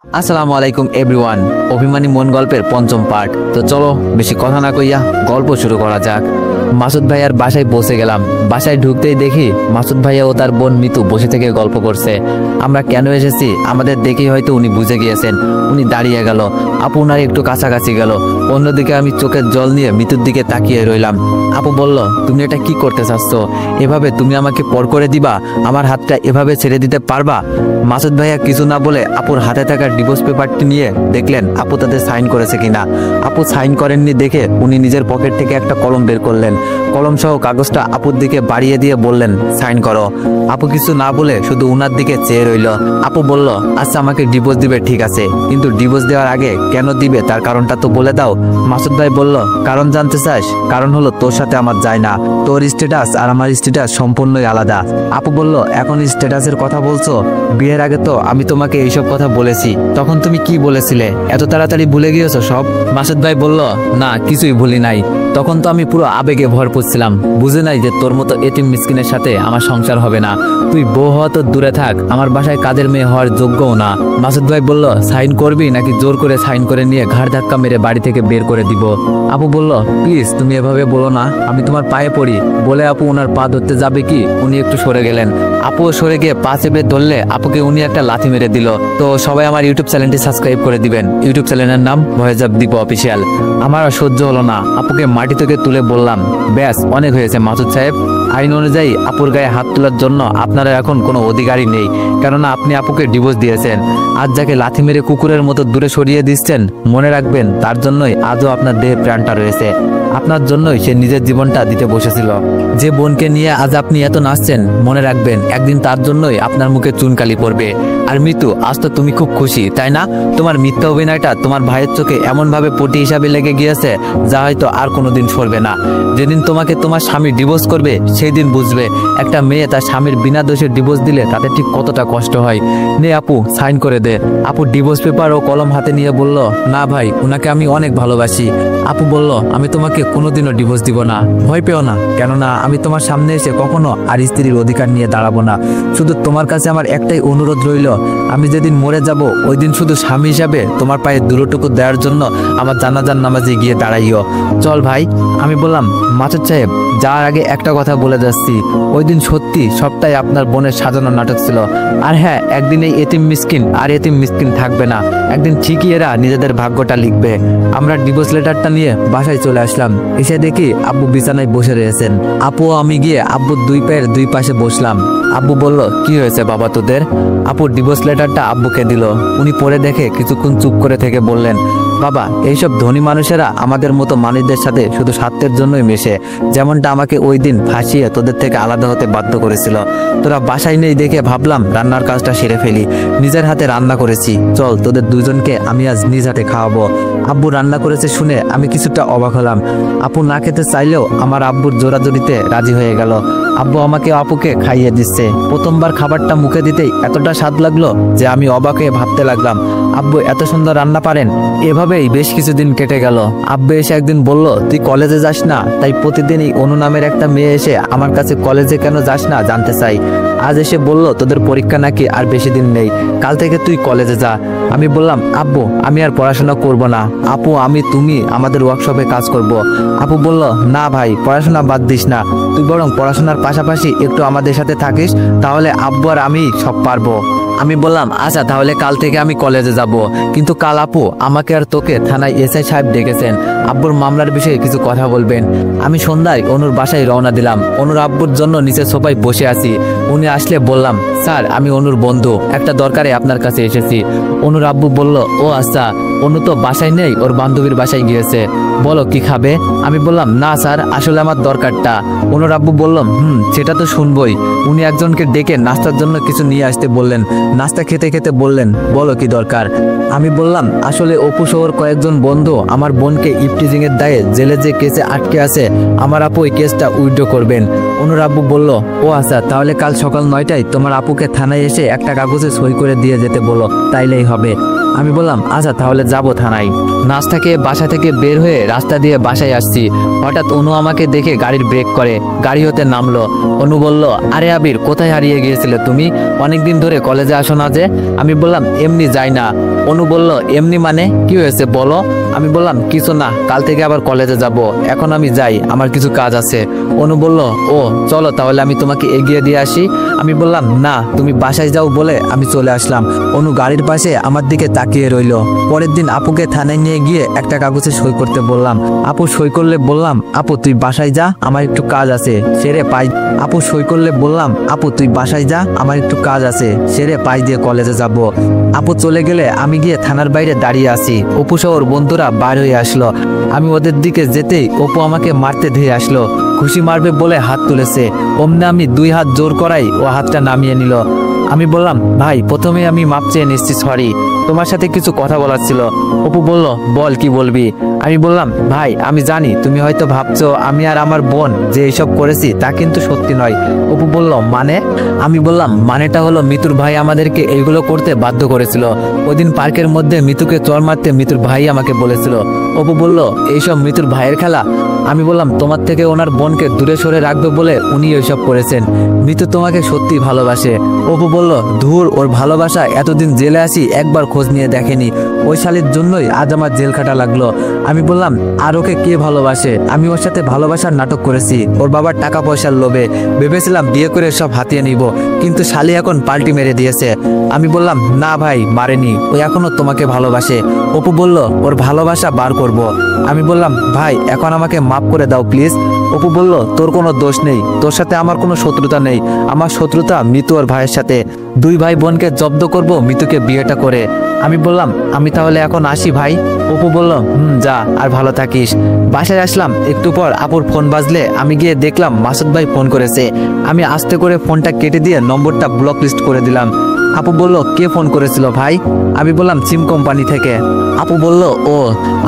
আসসালামু আলাইকুম এভরিওয়ান। অভিমানী মন গল্পের পঞ্চম পার্ট। তো চলো বেশি কথা না কইয়া গল্প শুরু করা যাক। মাসুদ ভাইয়ার বাসায় পৌঁছে গেলাম। বাসায় ঢুকতেই দেখি মাসুদ ভাইয়া ও তার বোন মিতু বসে থেকে গল্প করছে। আমরা কেন এসেছি আমাদের দেখেই হয়তো উনি বুঝে গিয়েছেন। উনি দাঁড়িয়ে গেল, আপু উনার একটু কাছাকাছি গেল। অন্যদিকে আমি চোখের জল নিয়ে মিতুর দিকে তাকিয়ে রইলাম। আপু বলল, তুমি এটা কি করতে চাচ্ছ? এভাবে তুমি আমাকে পর করে দিবা? আমার হাতটা এভাবে ছেড়ে দিতে পারবা? মাসুদ ভাইয়া কিছু না বলে আপুর হাতে থাকা ডিভোর্স পেপারটি নিয়ে দেখলেন আপু তাতে সাইন করেছে কিনা। আপু সাইন করেননি দেখে উনি নিজের পকেট থেকে একটা কলম বের করলেন। কলম সহ কাগজটা আপুর দিকে বাড়িয়ে দিয়ে বললেন, সাইন করো। আপু কিছু না বলে শুধু উনার দিকে চেয়ে রইল। আপু বলল, আচ্ছা আমাকে ডিভোর্স দিবে ঠিক আছে, কিন্তু ডিভোর্স দেওয়ার আগে কেন দিবে তার কারণটা তো বলে দাও। মাসুদ ভাই বলল, কারণ জানতে চাস? কারণ হলো তোর সাথে আমার যায় না। তোর স্ট্যাটাস আর আমার স্ট্যাটাস সম্পূর্ণই আলাদা। আপু বলল, এখন স্ট্যাটাসের কথা বলছো? বিয়ের আগে তো আমি তোমাকে এইসব কথা বলেছি, তখন তুমি কি বলেছিলে? এত তাড়াতাড়ি ভুলে গিয়েছো সব? মাসুদ ভাই বলল, না কিছুই ভুলি নাই। তখন তো আমি পুরো আবেগে ভরপুর ছিলাম, বুঝে নাই যে তোর মতো এতিম মিসকিনের সাথে আমার সংসার হবে না। তুই বউ হওয়া তো দূরে থাক, আমার বাসায় কাজের মেয়ে হওয়ার যোগ্যও না। মাসুদ ভাই বলল, সাইন করবি নাকি জোর করে সাইন করে নিয়ে ঘাড় ধাক্কা মেরে বাড়ি থেকে বের করে দিব? আপু বলল, প্লিজ তুমি এভাবে বলো না, আমি তোমার পায়ে পড়ি। বলে আপু ওনার পা ধরতে যাবে কি উনি একটু সরে গেলেন। আপুও সরে গিয়ে পা চেপে ধরলে আপুকে উনি একটা লাথি মেরে দিল। তো সবাই আমার ইউটিউব চ্যানেলটি সাবস্ক্রাইব করে দিবেন। ইউটিউব চ্যানেলের নাম ভয়েস অফ দীপ অফিসিয়াল। আমার আর সহ্য হলো না, আপুকে মাটি থেকে তুলে বললাম, ব্যাস অনেক হয়েছে মাসুদ সাহেব। আইন অনুযায়ী আপুর গায়ে হাত তোলার জন্য আপনারা এখন কোনো অধিকারই নেই, কেননা আপনি আপুকে ডিভোর্স দিয়েছেন। আজ যাকে লাথি মেরে কুকুরের মতো দূরে সরিয়ে দিচ্ছেন, মনে রাখবেন তার জন্যই আজও আপনার দেহে প্রাণটা রয়েছে। আপনার জন্যই সে নিজের জীবনটা দিতে বসেছিল। যে বোনকে নিয়ে আজ আপনি এত নাচছেন, মনে রাখবেন একদিন তার জন্যই আপনার মুখে চুনকালি পড়বে। আর মিতু, আজ তো তুমি খুব খুশি তাই না? তোমার মিথ্যা অভিনয়টা তোমার ভাইয়ের চোখে এমন ভাবে পটি হিসাবে লেগে গিয়েছে যা হয়তো আর কোনোদিন সরবে না। যেদিন তোমাকে তোমার স্বামী ডিভোর্স করবে সেই দিন বুঝবে একটা মেয়ে তার স্বামীর বিনা দোষে ডিভোর্স দিলে তাতে ঠিক কতটা কষ্ট হয়। নে আপু সাইন করে দে। আপু ডিভোর্স পেপার ও কলম হাতে নিয়ে বলল, না ভাই, উনাকে আমি অনেক ভালোবাসি। আপু বলল, আমি তোমাকে কোনোদিনও ডিভোর্স দিব না, ভয় পেও না। কেননা আমি তোমার সামনে এসে কখনো আর স্ত্রীর অধিকার নিয়ে দাঁড়াবো না। শুধু তোমার কাছে আমার একটাই অনুরোধ রইল, আমি যেদিন মরে যাব ওই দিন শুধু স্বামী হিসাবে তোমার পায়ে দুটোটুকু দেওয়ার জন্য আমার জানাজার নামাজে গিয়ে দাঁড়াইও। চল ভাই। আমি বললাম, মাসুদ সাহেব যাওয়ার আগে একটা কথা বলে যাচ্ছি, ওই দিন সত্যি সবটাই আপনার বোনের সাজানো নাটক ছিল। আর হ্যাঁ, একদিন এই এতিম মিসকিন আর এতিম মিসকিন থাকবে না, একদিন ঠিকই এরা নিজেদের ভাগ্যটা লিখবে। আমরা ডিভোর্স লেটারটা নিয়ে বাসায় চলে আসলাম। এসে দেখি আব্বু বিছানায় বসে রয়েছেন। আপু আমি গিয়ে আব্বুর দুই পায়ের দুই পাশে বসলাম। আব্বু বলল, কি হয়েছে বাবা তোদের? আপু ডিভোর্স লেটারটা আব্বুকে দিল। উনি পড়ে দেখে কিছুক্ষণ চুপ করে থেকে বললেন, বাবা এইসব ধনী মানুষেরা আমাদের মতো মানুষদের সাথে শুধু স্বার্থের জন্যই মেশে, যেমনটা আমাকে ওই দিন ফাঁসিয়ে তোদের থেকে আলাদা হতে বাধ্য করেছিল। তোরা বাসায় নেই দেখে ভাবলাম রান্নার কাজটা সেরে ফেলি। নিজের হাতে রান্না করেছি, চল তোদের দুজনকে আমি আজ নিজ হাতে খাওয়াবো। আব্বু রান্না করেছে শুনে আমি কিছুটা অবাক হলাম। আপু না খেতে চাইলেও আমার আব্বুর জোরাজোরিতে রাজি হয়ে গেল। আব্বু আমাকে আপুকে খাইয়ে দিচ্ছে। প্রথমবার খাবারটা মুখে দিতেই এতটা স্বাদ লাগলো যে আমি অবাক হয়ে ভাবতে লাগলাম, আব্বু এত সুন্দর রান্না পারেন। এভাবেই বেশ কিছুদিন কেটে গেল। আব্বু এসে একদিন বলল, তুই কলেজে যাস না, তাই প্রতিদিনই অনু নামের একটা মেয়ে এসে আমার কাছে কলেজে কেন যাস না জানতে চাই। আজ এসে বলল তোদের পরীক্ষা নাকি আর বেশি দিন নেই, কাল থেকে তুই কলেজে যা। আমি বললাম, আব্বু আমি আর পড়াশোনা করব না, আপু আমি তুমি আমাদের ওয়ার্কশপে কাজ করব। আপু বলল, না ভাই পড়াশোনা বাদ দিস না, তুই বরং পড়াশোনার পাশাপাশি একটু আমাদের সাথে থাকিস, তাহলে আব্বু আর আমি সব পারবো। আমি বললাম, আচ্ছা তাহলে কাল থেকে আমি কলেজে যাব। কিন্তু কাল আপু আমাকে আর তোকে থানায় এসআই সাহেব ডেকেছেন, আব্বুর মামলার বিষয়ে কিছু কথা বলবেন। আমি সন্ধ্যায় অনুর বাসায় রওনা দিলাম। অনুর আব্বুর জন্য নিচে সোফায় বসে আছি। উনি আসলে বললাম, স্যার আমি অনুর বন্ধু, একটা দরকারে আপনার কাছে এসেছি। অনুর আব্বু বলল, ও আচ্ছা, অনু তো বাসায় নেই, ওর বান্ধবীর বাসায় গিয়েছে, বলো কি খাবে? আমি বললাম, না স্যার আসলে আমার দরকারটা। অনুর আব্বু বলল, সেটা তো শুনবই। উনি একজনকে ডেকে নাস্তার জন্য কিছু নিয়ে আসতে বললেন। নাস্তা খেতে খেতে বললেন, বলো কি দরকার? আমি বললাম, আসলে অপু শহর কয়েকজন বন্ধু আমার বোনকে ইফটিজিং এর দায়ে জেলে যে কেসে আটকে আছে, আমার আপু ওই কেসটা উইথড্র করবেন। অনুর আব্বু বলল, ও আচ্ছা তাহলে কাল সকাল 9টায় তোমার আপুকে থানায় এসে একটা কাগজে সই করে দিয়ে যেতে বলো, তাইলেই হবে। আমি বললাম আচ্ছা তাহলে যাবো থানায়। নাস্তা খেয়ে বাসা থেকে বের হয়ে রাস্তা দিয়ে বাসায় আসছি, হঠাৎ অনু আমাকে দেখে গাড়ির ব্রেক করে, গাড়ি হতে নামলো। অনু বলল, আরে আবির, কোথায় হারিয়ে গিয়েছিলে তুমি? অনেকদিন ধরে কলেজে আসো না যে? আমি বললাম এমনি যাই না। অনু বলল, এমনি মানে কি হয়েছে বলো? আমি বললাম কিছু না, কাল থেকে আবার কলেজে যাব, এখন আমি যাই, আমার কিছু কাজ আছে। অনু বলল, ও চলো তাহলে আমি তোমাকে এগিয়ে দিয়ে আসি। আমি বললাম না, তুমি বাসায় যাও বলে আমি চলে আসলাম। অনু গাড়ির পাশে আমার দিকে তাকিয়ে রইল। পরের দিন আপুকে থানায় নিয়ে গিয়ে একটা কাগজে সই করতে বললাম। আপু সই করলে বললাম, আপু তুই বাসায় যা, আমার একটু কাজ আছে, সেরে পাই। আপু সই করলে বললাম, আপু তুই বাসায় যা, আমার একটু কাজ আছে, সেরে পাই দিয়ে কলেজে যাব। আপু চলে গেলে আমি গিয়ে থানার বাইরে দাঁড়িয়ে আছি। অপু সহ ওর বন্ধুরা বার হয়ে আসলো। আমি ওদের দিকে যেতেই অপু আমাকে মারতে ধেয়ে আসলো। খুশি মারবে বলে হাত তুলেছে, অমনি আমি 2 হাত জোর করাই ও হাতটা নামিয়ে নিল। আমি বললাম, ভাই প্রথমে আমি মাপ চেয়ে নিচ্ছি, সরি, তোমার সাথে কিছু কথা বলার ছিল। অপু বলল, বল কি বলবি? আমি বললাম, ভাই আমি জানি তুমি হয়তো ভাবছো আমি আর আমার বোন যে এইসব করেছি তা কিন্তু সত্যি নয়। অপু বলল, মানে? আমি বললাম, মানেটা হলো মিতুর ভাই আমাদেরকে এইগুলো করতে বাধ্য করেছিল। ওইদিন পার্কের মধ্যে মিতুকে চড় মারতে মিতুর ভাই আমাকে বলেছিল। অপু বলল, এইসব মিতুর ভাইয়ের খেলা? আমি বললাম, তোমার থেকে ওনার বোনকে দূরে সরে রাখবে বলে উনি ওইসব করেছেন। মিতু তোমাকে সত্যি ভালোবাসে। অপু বলল, ধুর, ওর ভালোবাসা, এতদিন জেলে আসি একবার খোঁজ নিয়ে দেখেনি, ওই শালির জন্যই আজ আমার জেল খাটা লাগলো। আমি বললাম, আর ওকে কে ভালোবাসে? আমি ওর সাথে ভালোবাসার নাটক করেছি ওর বাবার টাকা পয়সার লোভে। ভেবেছিলাম বিয়ে করে সব হাতিয়ে নিব, কিন্তু শালি এখন পাল্টি মেরে দিয়েছে। আমি বললাম, না ভাই, মারেনি, ও এখনো তোমাকে ভালোবাসে। অপু বলল, ওর ভালোবাসা বার করব। আমি বললাম, ভাই এখন আমাকে মাফ করে দাও প্লিজ। অপু বলল, তোর কোনো দোষ নেই, তোর সাথে আমার কোনো শত্রুতা নেই, আমার শত্রুতা মিতু ওর ভাইয়ের সাথে। 2 ভাই বোনকে জব্দ করব মিতুকে বিয়েটা করে। আমি বললাম, আমি তাহলে এখন আসি ভাই। অপু বলল, যা, আর ভালো থাকিস। বাসায় আসলাম, একটু পর আপুর ফোন বাজলে আমি গিয়ে দেখলাম মাসুদ ভাই ফোন করেছে। আমি আস্তে করে ফোনটা কেটে দিয়ে নম্বরটা ব্লক লিস্ট করে দিলাম। আপু বলল, কে ফোন করেছিল ভাই? আমি বললাম, সিম কোম্পানি থেকে। আপু বলল, ও।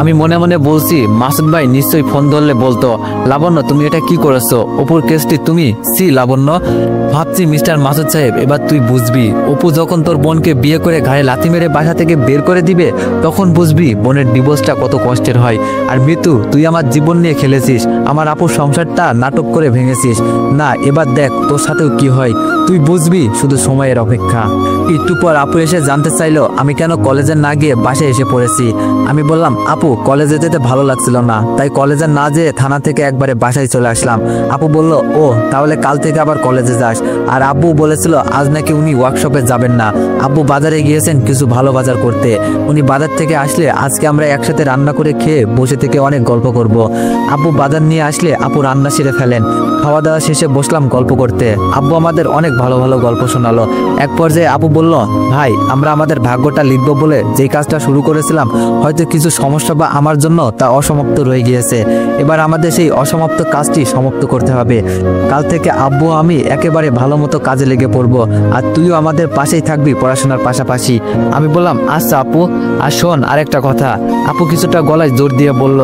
আমি মনে মনে বলছি মাসুদ ভাই নিশ্চয়ই ফোন ধরলে বলতো, লাবণ্য তুমি এটা কি করেছো? অপুর কেসটি তুমি? সি লাবণ্য, ভাবছি মিস্টার মাসুদ সাহেব এবার তুই বুঝবি, অপু যখন তোর বোনকে বিয়ে করে ঘাড়ে লাথি মেরে বাসা থেকে বের করে দিবে তখন বুঝবি বোনের ডিভোর্সটা কত কষ্টের হয়। আর মিতু, তুই আমার জীবন নিয়ে খেলেছিস, আমার আপুর সংসারটা নাটক করে ভেঙেছিস। না, এবার দেখ তোর সাথেও কি হয়, তুই বুঝবি, শুধু সময়ের অপেক্ষা। একটু পর আপু এসে জানতে চাইলো আমি কেন কলেজে না গিয়ে বাসায় এসে পড়েছি। আমি বললাম, আপু কলেজে যেতে ভালো লাগছিল না, তাই কলেজে না যেয়ে থানা থেকে একবারে বাসায় চলে আসলাম। আপু বলল, ও তাহলে কাল থেকে আবার কলেজে যাস। আর আব্বু বলেছিল আজ নাকি উনি ওয়ার্কশপে যাবেন না, আব্বু বাজারে গিয়েছেন কিছু ভালো বাজার করতে। উনি বাজার থেকে আসলে আজকে আমরা একসাথে রান্না করে খেয়ে বসে থেকে অনেক গল্প করব। আব্বু বাজার নিয়ে আসলে আপু রান্না সেরে ফেলেন। খাওয়া দাওয়া শেষে বসলাম গল্প করতে। আব্বু আমাদের অনেক ভালো ভালো গল্প শোনালো। এক পর্যায়ে আপু বলল, ভাই আমরা আমাদের ভাগ্যটা লিখবো বলে যেই কাজটা শুরু করেছিলাম হয়তো কিছু সমস্যা বা আমার জন্য তা অসমাপ্ত রয়ে গিয়েছে। এবার আমাদের সেই অসমাপ্ত কাজটি সমাপ্ত করতে হবে। কাল থেকে আব্বু আমি একেবারে ভালো মতো কাজে লেগে পড়বো, আর তুইও আমাদের পাশেই থাকবি পড়াশোনার পাশাপাশি। আমি বললাম, আচ্ছা আপু। আর শোন আরেকটা কথা। আপু কিছুটা গলায় জোর দিয়ে বলল,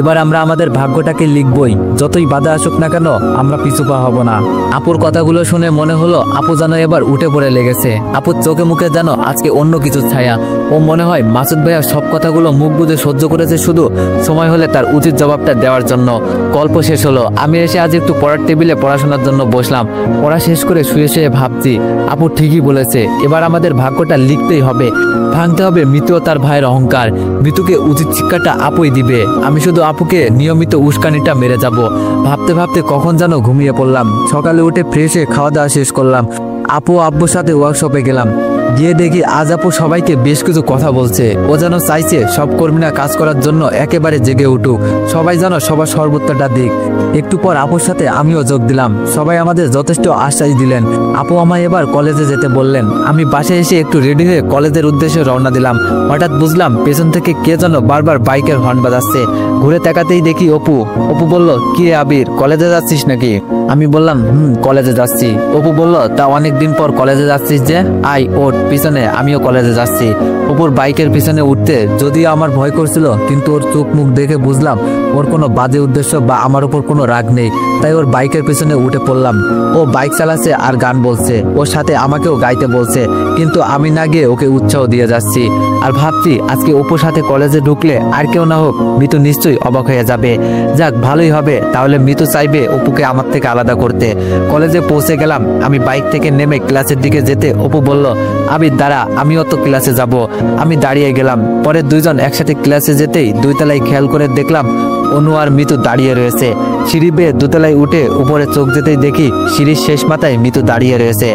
এবার আমরা আমাদের ভাগ্যটাকে লিখবই, যতই বাধা আসুক না কেন আমরা পিছু পা হব না। আপুর কথাগুলো শুনে মনে হলো আপু যেন এবার উঠে পড়ে লেগেছে। আপুর চোখে মুখে যেন আজকে অন্য কিছু ছায়া। ও মনে হয় মাসুদ ভাইয়া সব কথাগুলো মুখ বুঝে সহ্য করেছে, শুধু সময় হলে তার উচিত জবাবটা দেওয়ার জন্য। গল্প শেষ হলো। আমি এসে আজ একটু পড়ার টেবিলে পড়াশোনার জন্য বসলাম। পড়া শেষ করে শুয়ে শুয়ে ভাবছি, আপু ঠিকই বলেছে, এবার আমাদের ভাগ্যটা লিখতেই হবে, ভাঙতে হবে মিতু ও তার ভাইয়ের অহংকার। মিতুকে উচিত শিক্ষাটা আপুই দিবে, আমি শুধু আপুকে নিয়মিত উস্কানিটা মেরে যাব। ভাবতে ভাবতে কখন যেন ঘুমিয়ে পড়লাম। সকালে উঠে ফ্রেশ হয়ে খাওয়া দাওয়া শেষ করলাম। আপু আব্বুর সাথে ওয়ার্কশপে গেলাম। গিয়ে দেখি আজ আপু সবাইকে বেশ কিছু কথা বলছে। ও যেন চাইছে সব কর্মীরা কাজ করার জন্য একেবারে জেগে উঠুক, সবাই যেন সবার সর্বোত্তরটা দিক। একটু পর আপুর সাথে আমিও যোগ দিলাম। সবাই আমাদের যথেষ্ট আশ্বাস দিলেন। আপু আমায় এবার কলেজে যেতে বললেন। আমি বাসায় এসে একটু রেডি হয়ে কলেজের উদ্দেশ্যে রওনা দিলাম। হঠাৎ বুঝলাম পেছন থেকে কে যেন বারবার বাইকের হর্ন বাজাচ্ছে। ঘুরে তাকাতেই দেখি অপু। অপু বলল, কি রে আবির, কলেজে যাচ্ছিস নাকি? আমি বললাম, কলেজে যাচ্ছি। অপু বলল, তা অনেকদিন পর কলেজে যাচ্ছিস যে, আয় ওঠ পিছনে, আমিও কলেজে যাচ্ছি। অপুর বাইকের পিছনে উঠতে যদিও আমার ভয় করছিল, কিন্তু ওর চোখ মুখ দেখে বুঝলাম ওর কোনো বাজে উদ্দেশ্য বা আমার উপর কোনো রাগ নেই। তাই ওর বাইকের পিছনে উঠে পড়লাম। ও বাইক চালাচ্ছে আর গান বলছে, ওর সাথে আমাকেও গাইতে বলছে, কিন্তু আমি না গিয়ে ওকে উৎসাহ দিয়ে যাচ্ছি। আর ভাবছি আজকে অপুর সাথে কলেজে ঢুকলে আর কেউ না হোক মিতু নিশ্চয়ই অবাক হয়ে যাবে। যাক, ভালোই হবে, তাহলে মিতু চাইবে অপুকে আমার থেকে আলাদা করতে। কলেজে পৌঁছে গেলাম। আমি বাইক থেকে নেমে ক্লাসের দিকে যেতে অপু বলল, আবির দাঁড়া, আমিও তো ক্লাসে যাব। আমি দাঁড়িয়ে গেলাম। পরে দুইজন একসাথে ক্লাসে যেতেই 2 তলায় খেয়াল করে দেখলাম অনু আর মিতু দাঁড়িয়ে রয়েছে। সিঁড়ি বেয়ে 2 তলায় উঠে উপরে চোখ যেতেই দেখি সিঁড়ির শেষ মাথায় মিতু দাঁড়িয়ে রয়েছে।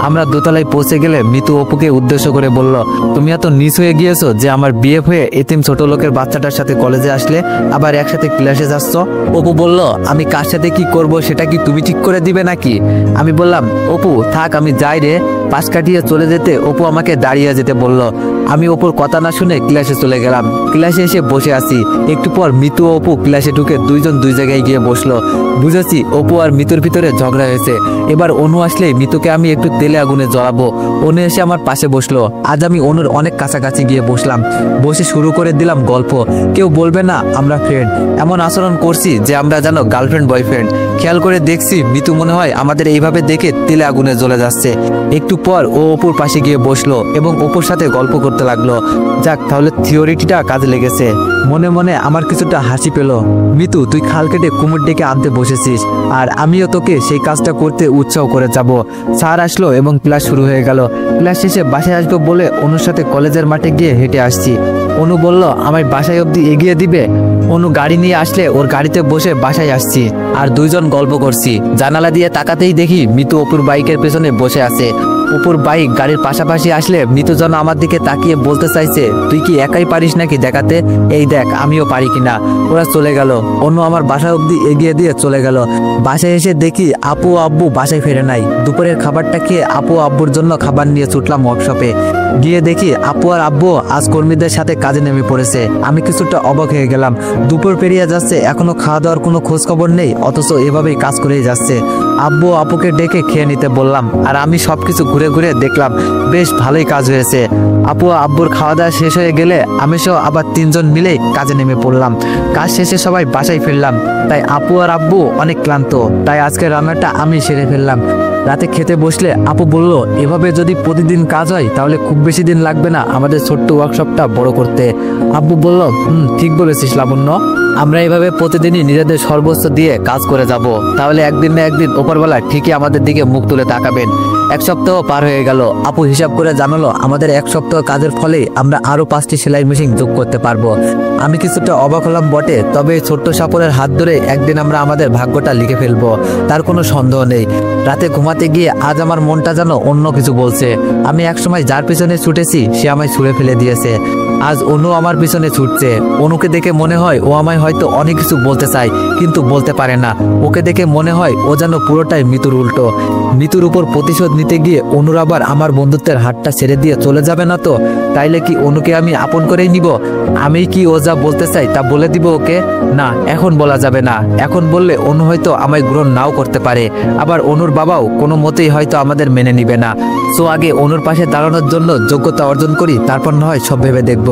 আমরা 2 তলায় পৌঁছে গেলে মিতু অপুকে উদ্দেশ্য করে বলল, তুমি এত নিচ হয়ে গিয়েছো যে আমার বিয়ে হয়ে এতিম ছোট লোকের বাচ্চাটার সাথে কলেজে আসলে আবার একসাথে ক্লাসে যাচ্ছ। অপু বলল, আমি কার সাথে কি করব সেটা কি তুমি ঠিক করে দিবে নাকি? আমি বললাম, অপু থাক, আমি যাই রে। পাশ কাটিয়ে চলে যেতে অপু আমাকে দাঁড়িয়ে যেতে বলল। আমি অপুর কথা না শুনে ক্লাসে চলে গেলাম। ক্লাসে এসে বসে আছি। একটু পর মিতু ও অপু ক্লাসে ঢুকে দুইজন দুই জায়গায় গিয়ে বসলো। বুঝেছি অপু আর মিতুর ভিতরে ঝগড়া হয়েছে। এবার অনু আসলে মিতুকে আমি একটু তেলে আগুনে জ্বলাবো। অনু এসে আমার পাশে বসলো। আজ আমি অনুর অনেক কাছাকাছি গিয়ে বসলাম। বসে শুরু করে দিলাম গল্প। কেউ বলবে না আমরা ফ্রেন্ড, এমন আচরণ করছি যে আমরা জানো গার্লফ্রেন্ড বয়ফ্রেন্ড। খেয়াল করে দেখছি মিতু মনে হয় আমাদের এইভাবে দেখে তেলে আগুনে জ্বলে যাচ্ছে। একটু পর ও অপুর পাশে গিয়ে বসলো এবং অপুর সাথে গল্প করতে লাগলো। যাক, তাহলে থিওরিটিটা কাজে লেগেছে। মনে মনে আমার কিছুটা হাসি পেল। মিতু, তুই খাল কেটে কুমির ডেকে আনতে বসেছিস, আর আমিও তোকে সেই কাজটা করতে উৎসাহ করে যাব। স্যার আসলো এবং ক্লাস শুরু হয়ে গেল। ক্লাস শেষে বাসায় আসবো বলে অনুর সাথে কলেজের মাঠে গিয়ে হেঁটে আসছি। অনু বলল, আমায় বাসায় অবধি এগিয়ে দিবে। অনু গাড়ি নিয়ে আসলে ওর গাড়িতে বসে বাসায় আসছি আর দুইজন গল্প করছি। জানালা দিয়ে তাকাতেই দেখি মিতু অপুর বাইকের পেছনে বসে আছে। অপুর বাইক গাড়ির পাশাপাশি আসলে মিতু যেন আমার দিকে তাকিয়ে বলতে চাইছে, তুই কি একাই পারিস নাকি দেখাতে, এই দেখ আমিও পারি কিনা। ওরা চলে গেল। অন্য আমার বাসা অবধি এগিয়ে দিয়ে চলে গেল। বাসায় এসে দেখি আপু ও আব্বু বাসায় ফেরে নাই। দুপুরের খাবারটা খেয়ে আপু ও আব্বুর জন্য খাবার নিয়ে ছুটলাম ওয়ার্কশপে। গিয়ে দেখি আপু আর আব্বু আজ কর্মীদের সাথে কাজে নেমে পড়েছে। আমি কিছুটা অবাক হয়ে গেলাম। দুপুর পেরিয়ে যাচ্ছে, এখনো খাওয়া দাওয়ার কোনো খোঁজ খবর নেই, অথচ এভাবেই কাজ করেই যাচ্ছে। আব্বু আপুকে ডেকে খেয়ে নিতে বললাম, আর আমি সবকিছু ঘুরে ঘুরে দেখলাম বেশ ভালোই কাজ হয়েছে। আপু আব্বুর খাওয়া দাওয়া শেষ হয়ে গেলে আমি সহ আবার 3 জন মিলেই কাজে নেমে পড়লাম। কাজ শেষে সবাই বাসায় ফিরলাম। তাই আপু আর আব্বু অনেক ক্লান্ত, তাই আজকে রান্নাটা আমি সেরে ফেললাম। রাতে খেতে বসলে আপু বলল, এভাবে যদি প্রতিদিন কাজ হয় তাহলে খুব বেশি দিন লাগবে না আমাদের ছোট্ট ওয়ার্কশপটা বড় করতে। আব্বু বলল, ঠিক বলেছিস লাবণ্য, আমরা এইভাবে প্রতিদিনই নিজেদের সর্বোচ্চ দিয়ে কাজ করে যাব। তাহলে একদিন না একদিন উপরবেলা ঠিকই আমাদের দিকে মুখ তুলে তাকাবেন। 1 সপ্তাহ পার হয়ে গেল। আপু হিসাব করে জানালো, আমাদের 1 সপ্তাহ কাজের ফলে আমরা আরো 5টি সেলাই মেশিন যোগ করতে পারবো। আমি কিছুটা অবাক হলাম বটে, তবে ছোট্ট সাপরের হাত ধরে একদিন আমরা আমাদের ভাগ্যটা লিখে ফেলবো, তার কোনো সন্দেহ নেই। রাতে ঘুমাতে গিয়ে আজ আমার মনটা যেন অন্য কিছু বলছে। আমি একসময় যার পিছনে ছুটেছি সে আমায় ছুঁড়ে ফেলে দিয়েছে। আজ অনু আমার পিছনে ছুটছে। অনুকে দেখে মনে হয় ও আমায় হয়তো অনেক কিছু বলতে চায়, কিন্তু বলতে পারে না। ওকে দেখে মনে হয় ও যেন পুরোটাই মিতুর উল্টো। মিতুর উপর প্রতিশোধ নিতে গিয়ে অনুর আবার আমার বন্ধুত্বের হাতটা ছেড়ে দিয়ে চলে যাবে না তো? তাইলে কি অনুকে আমি আপন করেই নিব? আমি কি ও যা বলতে চাই তা বলে দিব ওকে? না, এখন বলা যাবে না। এখন বললে অনু হয়তো আমায় গ্রহণ নাও করতে পারে, আবার অনুর বাবাও কোনো মতেই হয়তো আমাদের মেনে নিবে না। সো আগে অনুর পাশে দাঁড়ানোর জন্য যোগ্যতা অর্জন করি, তারপর না হয় সব ভেবে দেখব।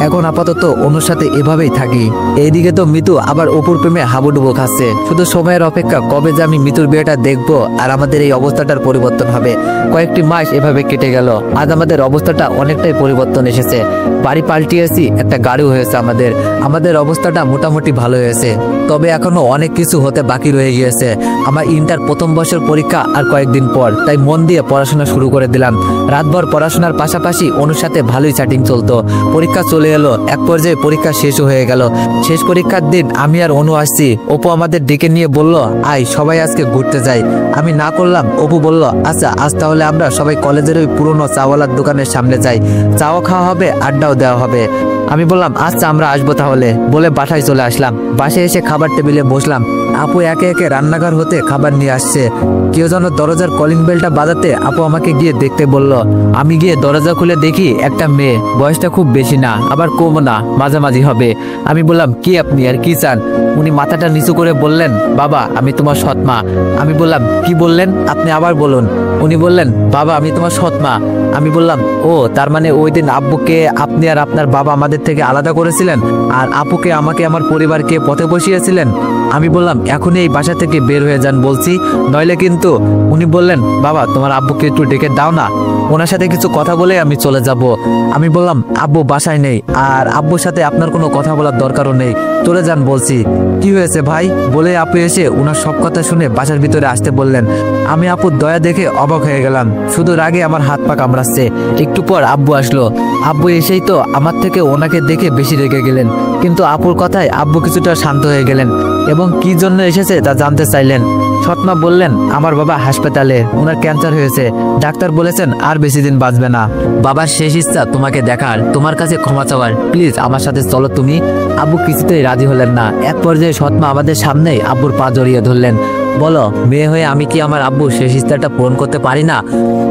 এখন আপাতত অনুর সাথে এভাবেই থাকি। এইদিকে তো মিতু আবার অপুর প্রেমে হাবুডুবু খাচ্ছে। শুধু সময়ের অপেক্ষা কবে যে আমি মিতুর বিয়েটা দেখবো আর আমাদের এই অবস্থাটার পরিবর্তন হবে। কয়েকটি মাস এভাবে কেটে গেল। আজ আমাদের অবস্থাটা অনেকটাই পরিবর্তন এসেছে। বাড়ি পাল্টিয়েছি, একটা গাড়িও হয়েছে আমাদের অবস্থাটা মোটামুটি ভালো হয়েছে। তবে এখনো অনেক কিছু হতে বাকি রয়ে গিয়েছে। আমার ইন্টার প্রথম বর্ষের পরীক্ষা আর কয়েকদিন পর, তাই মন দিয়ে পড়াশোনা শুরু করে দিলাম। রাতভর পড়াশোনার পাশাপাশি অনুর সাথে ভালোই চ্যাটিং চলতো। পরীক্ষা চলে এলো, এক পর্যায়ে পরীক্ষা শেষও হয়ে গেল। শেষ পরীক্ষার দিন আমি আর অনু আসছি। অপু আমাদের ডেকে নিয়ে বলল, আয় সবাই আজকে ঘুরতে যাই। আমি না করলাম। অপু বলল, আচ্ছা আজ তাহলে আমরা সবাই কলেজের ওই পুরনো চাওয়ালার দোকানের সামনে যাই, চাও খাওয়া হবে, আড্ডাও দেওয়া হবে। আমি বললাম, আচ্ছা আমরা আসবো তাহলে, বলে বাসায় চলে আসলাম। বাসায় এসে খাবার টেবিলে বসলাম। আপু একে একে রান্নাঘর হতে খাবার নিয়ে আসছে। কেউ যেন দরজার কলিং বেলটা বাজাতে আপু আমাকে গিয়ে দেখতে বলল। আমি গিয়ে দরজা খুলে দেখি একটা মেয়ে, বয়সটা খুব বেশি না আবার কম না, মাঝামাঝি হবে। আমি বললাম, কি আপনি আর কি চান? উনি মাথাটা নিচু করে বললেন, বাবা আমি তোমার সৎ মা। আমি বললাম, কি বললেন? আপনি আবার বলুন। উনি বললেন, বাবা আমি তোমার সৎ মা। আমি বললাম, ও তার মানে ওই দিন আব্বুকে আপনি আর আপনার বাবা আমাদের থেকে আলাদা করেছিলেন, আর আপুকে আমাকে আমার পরিবারকে পথে বসিয়েছিলেন। আমি বললাম, এখনই এই বাসা থেকে বের হয়ে যান বলছি, নইলে কিন্তু। উনি বললেন, বাবা তোমার আব্বুকে একটু ডেকে দাও না, ওনার সাথে কিছু কথা বলে আমি চলে যাব। আমি বললাম, আব্বু বাসায় নেই, আর আব্বুর সাথে আপনার কোনো কথা বলার দরকারও নেই, চলে যান বলছি। কি হয়েছে ভাই? বলে আপু এসে ওনার সব কথা শুনে বাসার ভিতরে আসতে বললেন। আমি আপুর দয়া দেখে অবাক হয়ে গেলাম, শুধু রাগে আমার হাত পা কামড়াচ্ছে। একটু পর আব্বু আসলো। আব্বু এসেই তো আমার থেকে ওনাকে দেখে বেশি রেগে গেলেন, কিন্তু আপুর কথায় আব্বু কিছুটা শান্ত হয়ে গেলেন এবং কি জন্য এসেছে তা জানতে চাইলেন। সৎমা বললেন, আমার বাবা হাসপাতালে, ওনার ক্যান্সার হয়েছে, ডাক্তার বলেছেন আর বেশি দিন বাঁচবে না। বাবার শেষ ইচ্ছা তোমাকে দেখার, তোমার কাছে ক্ষমা চাওয়ার, প্লিজ আমার সাথে চলো তুমি। আব্বু কিছুতেই রাজি হলেন না। এক পর্যায়ে সৎমা আমাদের সামনেই আব্বুর পা জড়িয়ে ধরলেন। বলো, মেয়ে হয়ে আমি কি আমার আব্বুর শেষ ইচ্ছাটা পূরণ করতে পারি না?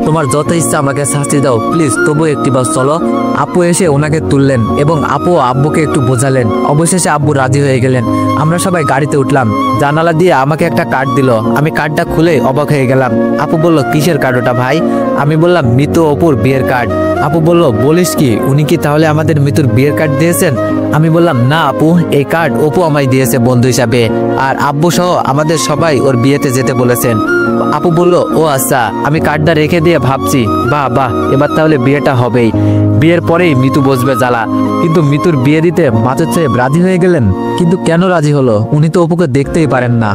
তোমার যত ইচ্ছা আমাকে শাস্তি দাও, প্লিজ তবু একটিবার চলো। আপু এসে ওনাকে তুললেন এবং আপু আব্বুকে একটু বোঝালেন। অবশেষে আব্বু রাজি হয়ে গেলেন। আমরা সবাই গাড়িতে উঠলাম। জানালা দিয়ে আমাকে একটা কার্ড দিল। আমি কার্ডটা খুলে অবাক হয়ে গেলাম। আপু বলল, কিসের কার্ড ওটা ভাই? আমি বললাম, মৃত অপুর বিয়ের কার্ড। আপু বলল, বলিস কি? উনি কি তাহলে আমাদের মৃত্যুর বিয়ের কার্ড দিয়েছেন? আমি বললাম, না আপু, এই কার্ড অপু আমায় দিয়েছে বন্ধু হিসাবে, আর আব্বু সহ আমাদের সবাই ওর বিয়েতে যেতে বলেছেন। আপু বলল, ও আচ্ছা। আমি কার্ডটা রেখে দিয়ে ভাবছি, বাহ বাহ, এবার তাহলে বিয়েটা হবেই। বিয়ের পরেই মিতু বসবে জ্বালা। কিন্তু মিতুর বিয়ে দিতে মাতুর সাহেব রাজি হয়ে গেলেন। কিন্তু কেন রাজি হলো? উনি তো অপুকে দেখতেই পারেন না।